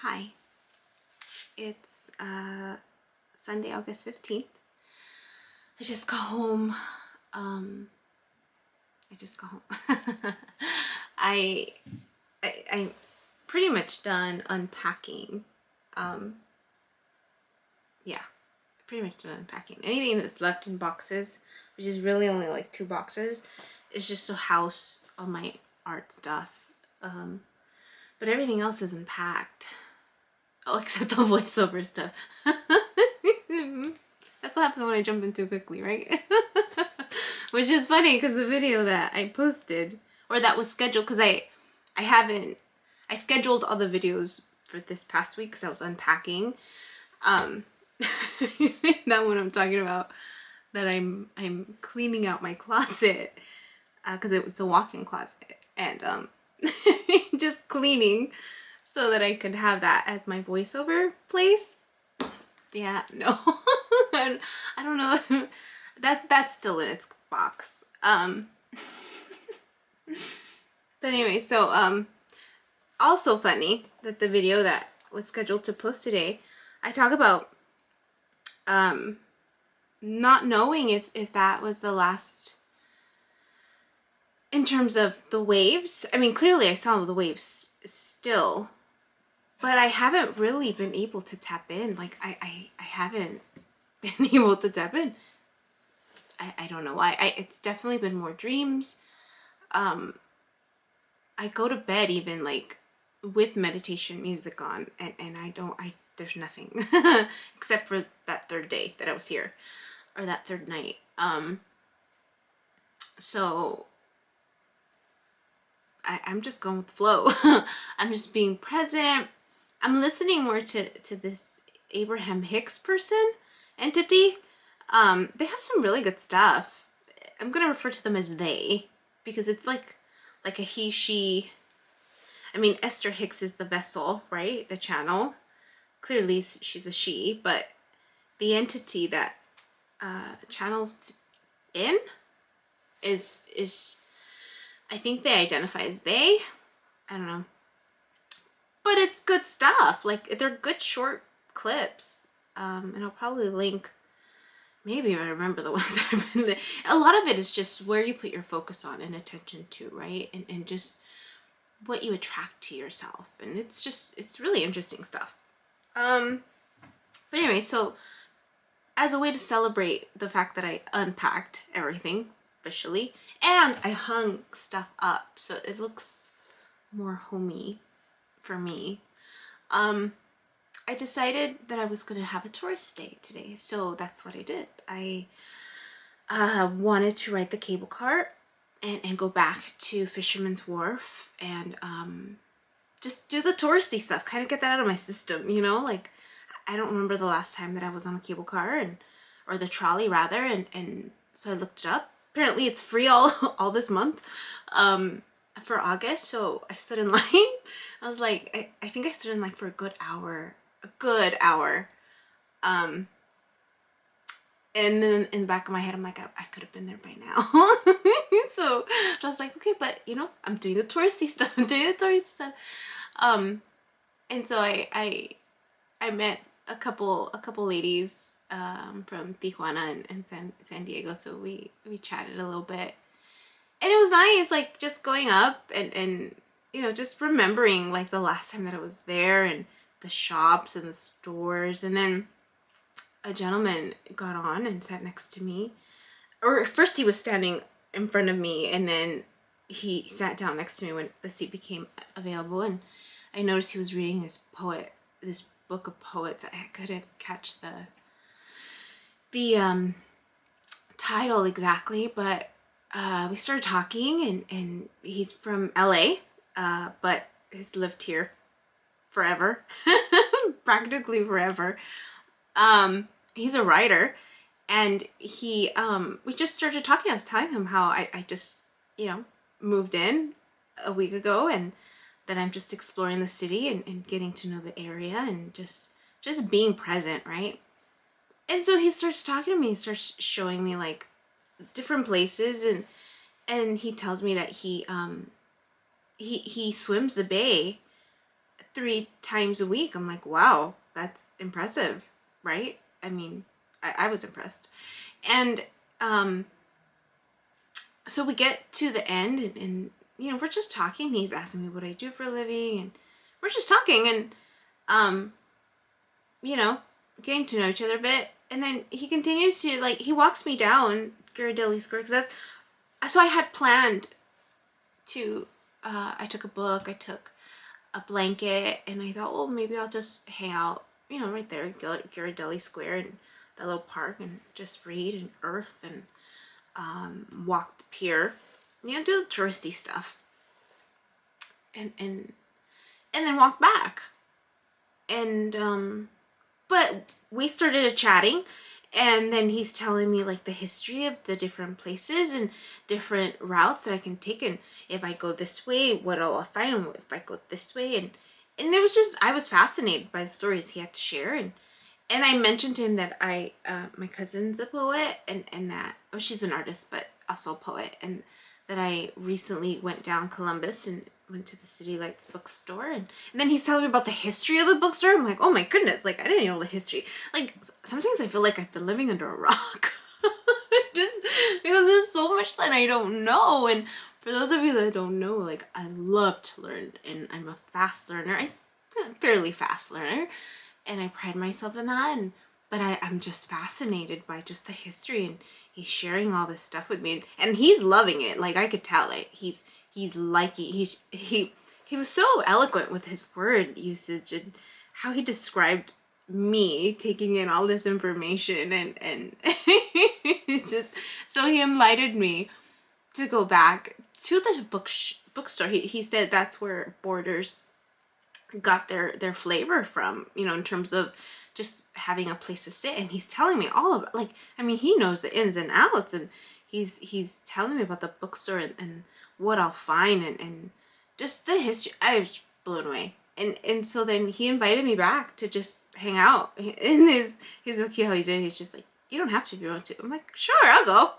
Hi, it's Sunday, August 15th. I just got home. I, I'm pretty much done unpacking. Yeah, pretty much done unpacking. Anything that's left in boxes, which is really only like 2 boxes, is just to house all my art stuff. But everything else is unpacked. Oh, except the voiceover stuff. That's what happens when I jump in too quickly, right? Which is funny because the video that I posted, or that was scheduled, because I scheduled all the videos for this past week because I was unpacking. That one I'm talking about, that I'm cleaning out my closet, because it's a walk-in closet, and just cleaning so that I could have that as my voiceover place. Yeah, no. I don't know. That's still in its box. But anyway, so also funny that the video that was scheduled to post today, I talk about not knowing if that was the last in terms of the waves. I mean, clearly I saw the waves still, but I haven't really been able to tap in. Like I haven't been able to tap in. I don't know why. It's definitely been more dreams. I go to bed even like with meditation music on, and there's nothing except for that third day that I was here, or that third night. So I'm just going with the flow. I'm just being present. I'm listening more to this Abraham Hicks entity. They have some really good stuff. I'm gonna refer to them as they, because it's like a he, she. I mean, Esther Hicks is the vessel, right? The channel. Clearly she's a she, but the entity that channels in is I think they identify as they. I don't know. But it's good stuff. Like, they're good short clips. And I'll probably link, maybe if I remember the ones that I've been. A lot of it is just where you put your focus on and attention to, right? And just what you attract to yourself. And it's really interesting stuff. But anyway, so as a way to celebrate the fact that I unpacked everything officially, and I hung stuff up so it looks more homey for me, I decided that I was going to have a tourist day today. So that's what I did. I wanted to ride the cable car and go back to Fisherman's Wharf and just do the touristy stuff, kind of get that out of my system, you know? Like, I don't remember the last time that I was on a cable car, or the trolley rather, and so I looked it up. Apparently it's free all this month for August, so I stood in line. I was like, I think I stood in line for a good hour. And then in the back of my head, I'm like, I could have been there by now. So I was like, okay, but you know, I'm doing the touristy stuff. And so I met a couple ladies from Tijuana and San Diego, so we chatted a little bit, and it was nice, like, just going up and you know, just remembering like the last time that I was there, and the shops and the stores. And then a gentleman got on and sat next to me, or first he was standing in front of me, and then he sat down next to me when the seat became available, and I noticed he was reading this book of poets. I couldn't catch the title exactly, but we started talking, and he's from LA, but he's lived here forever, practically forever. He's a writer, and we just started talking. I was telling him how I just, you know, moved in a week ago, and that I'm just exploring the city and getting to know the area, and just being present, right? And so he starts talking to me, he starts showing me like different places, and he tells me that he swims the bay 3 times a week. I'm like, wow, that's impressive, right? I mean, I was impressed. And so we get to the end, and you know, we're just talking. He's asking me what I do for a living, and we're just talking, and you know, getting to know each other a bit. And then he continues to, like, he walks me down Ghirardelli Square, because that's, so I had planned to, I took a book, I took a blanket, and I thought, well, maybe I'll just hang out, you know, right there, Ghirardelli Square, and that little park, and just read and earth, and walk the pier, you know, do the touristy stuff, and then walk back. And but we started chatting, and then he's telling me like the history of the different places and different routes that I can take, and if I go this way, what'll I find if I go this way, and it was just, I was fascinated by the stories he had to share. And I mentioned to him that my cousin's a poet, and that, oh, she's an artist, but also a poet, and that I recently went down Columbus and went to the City Lights bookstore, and then he's telling me about the history of the bookstore. I'm like, oh my goodness, like, I didn't know the history. Like, sometimes I feel like I've been living under a rock. Just because there's so much that I don't know. And for those of you that don't know, like, I love to learn, and I'm a fast learner. I'm a fairly fast learner, and I pride myself in that. But I'm just fascinated by just the history, and he's sharing all this stuff with me, and he's loving it. Like, I could tell, like, he's liking, he was so eloquent with his word usage, and how he described me taking in all this information, and it's just, so he invited me to go back to the bookstore. He said that's where Borders got their flavor from, you know, in terms of just having a place to sit. And he's telling me all about, like, I mean, he knows the ins and outs, and he's telling me about the bookstore, and what I'll find, and just the history. I was blown away. And so then he invited me back to just hang out. And he's so cute how he did it. He's just like, you don't have to if you want to. I'm like, sure, I'll go.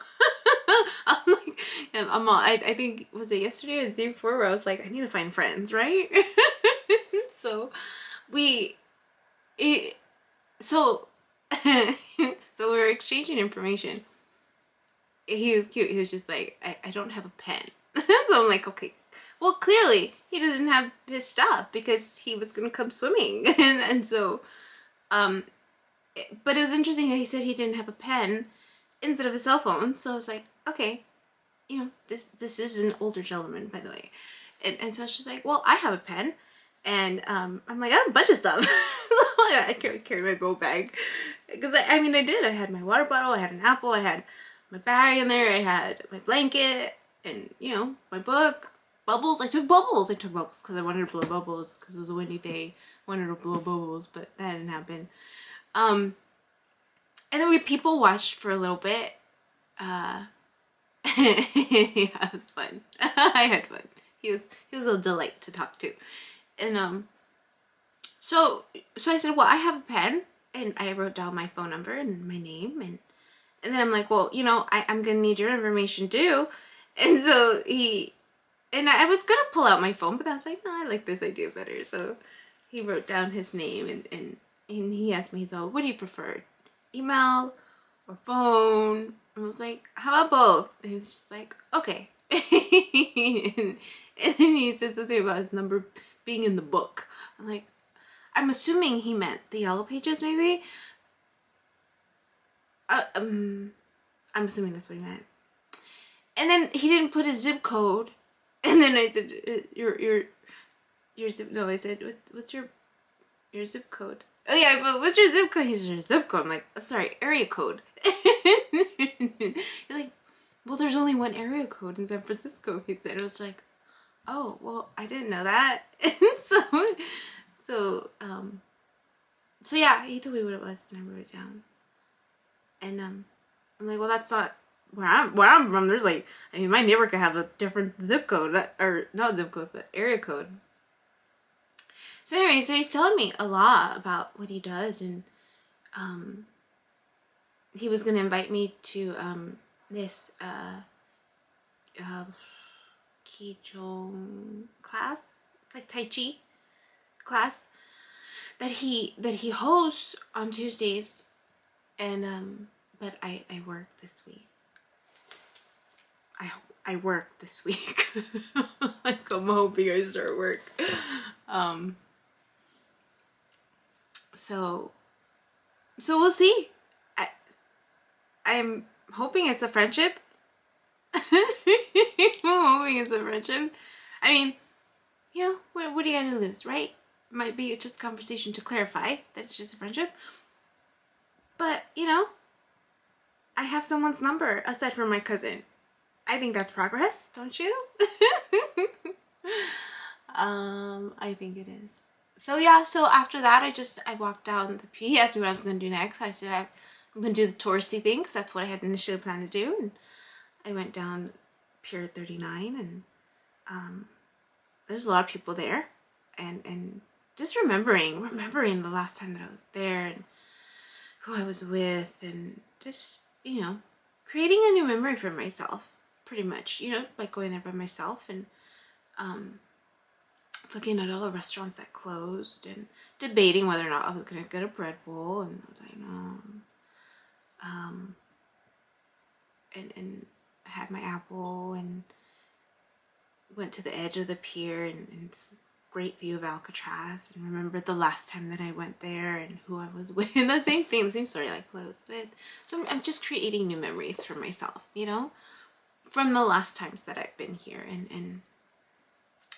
I'm like, I'm all, I think, was it yesterday or the day before, where I was like, I need to find friends, right? So so so we were exchanging information. He was cute. He was just like, I don't have a pen. So I'm like, okay, well, clearly he doesn't have his stuff, because he was gonna come swimming. And so but it was interesting that he said he didn't have a pen instead of a cell phone. So I was like, okay, you know, this is an older gentleman, by the way. And so she's like, well, I have a pen. And I'm like, I have a bunch of stuff. So I carry my boat bag, because I mean, I did. I had my water bottle, I had an apple, I had my bag in there, I had my blanket, and, you know, my book, bubbles. I took bubbles because I wanted to blow bubbles, because it was a windy day. I wanted to blow bubbles, but that didn't happen. And then we people watched for a little bit. Yeah, it was fun. I had fun. He was a delight to talk to. And so I said, well, I have a pen, and I wrote down my phone number and my name, and then I'm like, well, you know, I'm gonna need your information too. And so I was gonna pull out my phone, but I was like, no, I like this idea better. So he wrote down his name, and he asked me, though, what do you prefer, email or phone? And I was like, how about both? And he's just like, okay. And then he said something about his number being in the book. I'm like, I'm assuming he meant the Yellow Pages, maybe. I'm assuming that's what he meant. And then he didn't put his zip code. And then I said, your zip. No, I said, what's your zip code? Oh yeah, but what's your zip code? He said, your zip code. I'm like, oh, sorry, area code. You're like, well, there's only one area code in San Francisco, he said. I was like, oh, well, I didn't know that. And so yeah, he told me what it was, and I wrote it down. And I'm like, well, that's not where I'm from. There's like, I mean, my neighbor could have a different zip code, or not zip code, but area code. So anyway, so he's telling me a lot about what he does, and he was gonna invite me to this Qigong class. It's like Tai Chi class that he hosts on Tuesdays, and but I work this week. I work this week. Like, I'm hoping I start work. So we'll see. I'm hoping it's a friendship. I'm hoping it's a friendship. I mean, you know, what are you gonna lose, right? Might be just a conversation to clarify that it's just a friendship. But, you know, I have someone's number aside from my cousin. I think that's progress, don't you? I think it is. So yeah, so after that, I walked down the P. He asked me what I was going to do next. I said I'm going to do the touristy thing because that's what I had initially planned to do. And I went down Pier 39, and there's a lot of people there. And just remembering the last time that I was there and who I was with, and just, you know, creating a new memory for myself, pretty much, you know, like going there by myself and looking at all the restaurants that closed and debating whether or not I was going to get a bread bowl, and I was like, no. And I had my apple and went to the edge of the pier, and it's a great view of Alcatraz, and remembered the last time that I went there and who I was with. The same thing, the same story, like who I was with. So I'm just creating new memories for myself, you know, from the last times that I've been here. And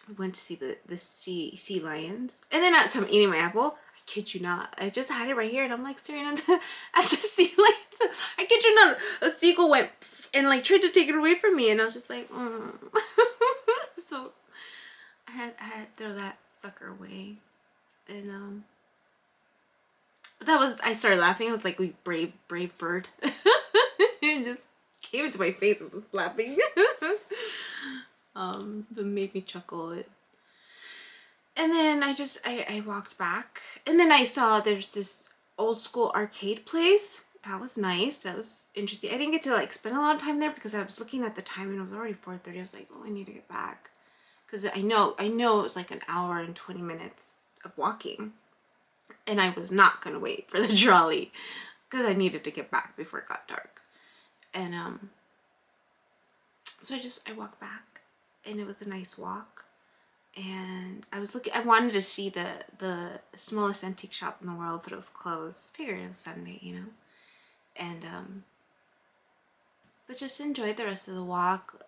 we went to see the sea lions, and then so I'm eating my apple. I kid you not, I just had it right here, and I'm like staring at the sea lions. I kid you not, a seagull went and like tried to take it away from me, and I was just like, oh. So I had to throw that sucker away, and that was, I started laughing. I was like, we brave bird. It just came into my face and was flapping. That made me chuckle. And then I walked back, and then I saw there's this old school arcade place. That was nice. That was interesting. I didn't get to like spend a lot of time there because I was looking at the time and it was already 4:30. I was like, oh, I need to get back, because I know it was like an hour and 20 minutes of walking, and I was not gonna wait for the trolley because I needed to get back before it got dark. And so I walked back, and it was a nice walk. And I wanted to see the smallest antique shop in the world, but it was closed. Figured it was Sunday, you know. And but just enjoyed the rest of the walk.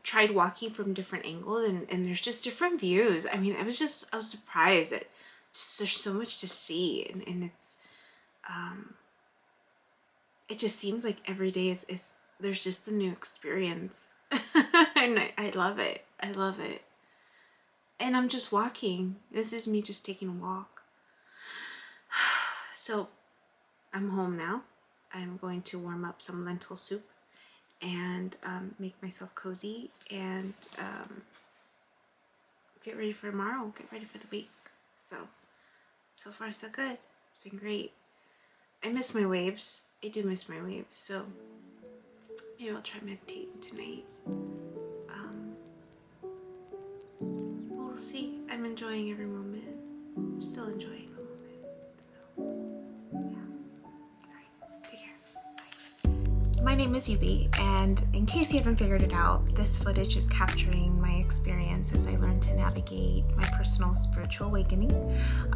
Tried walking from different angles, and there's just different views. I mean, I was surprised that just there's so much to see, and it's it just seems like every day is there's just a new experience. And I love it. I love it. And I'm just walking. This is me just taking a walk. So I'm home now. I'm going to warm up some lentil soup and make myself cozy and get ready for tomorrow. Get ready for the week. So far so good. It's been great. I miss my waves. I do miss my waves. So maybe I'll try meditating tonight. We'll see. I'm enjoying every moment. I'm still enjoying the moment. So, yeah. Alright, take care. Bye. My name is Yubi, and in case you haven't figured it out, this footage is capturing my experience as I learn to navigate my personal spiritual awakening.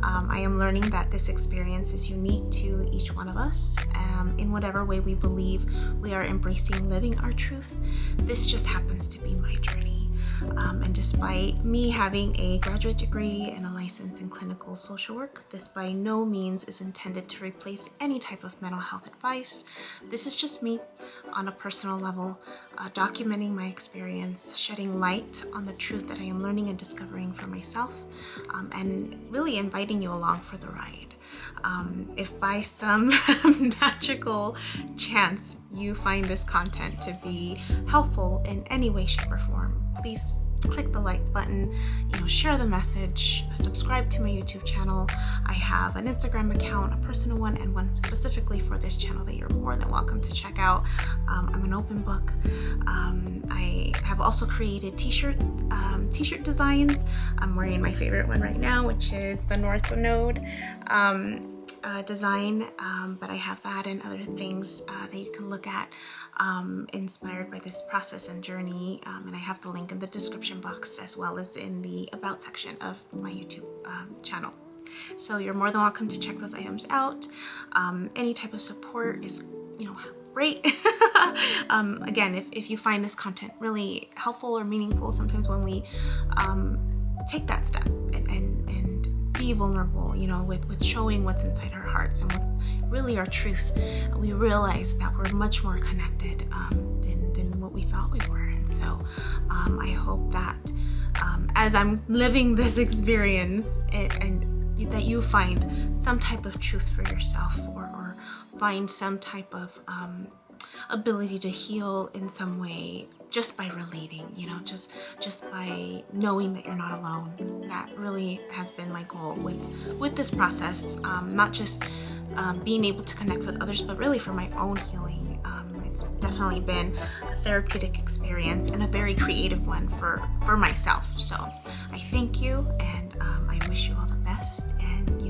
I am learning that this experience is unique to each one of us. In whatever way we believe we are embracing living our truth, this just happens to be my journey. And despite me having a graduate degree and a license in clinical social work, this by no means is intended to replace any type of mental health advice. This is just me on a personal level, documenting my experience, shedding light on the truth that I am learning and discovering for myself, and really inviting you along for the ride. If by some magical chance you find this content to be helpful in any way, shape, or form, please click the like button, share the message, subscribe to my YouTube channel. I have an Instagram account, a personal one, and one specifically for this channel that you're more than welcome to check out. I'm an open book. I have also created t-shirt designs. I'm wearing my favorite one right now, which is the North Node design, but I have that and other things that you can look at inspired by this process and journey, and I have the link in the description box as well as in the about section of my YouTube channel. So you're more than welcome to check those items out. Any type of support is great. Again, if you find this content really helpful or meaningful, sometimes when we take that step and be vulnerable, with showing what's inside our hearts and what's really our truth, we realize that we're much more connected than what we thought we were. And so I hope that as I'm living this experience and that you find some type of truth for yourself, or find some type of ability to heal in some way just by relating, just by knowing that you're not alone. That really has been my goal with this process, not just being able to connect with others, but really for my own healing. It's definitely been a therapeutic experience and a very creative one for myself. So I thank you, and I wish you all the best, and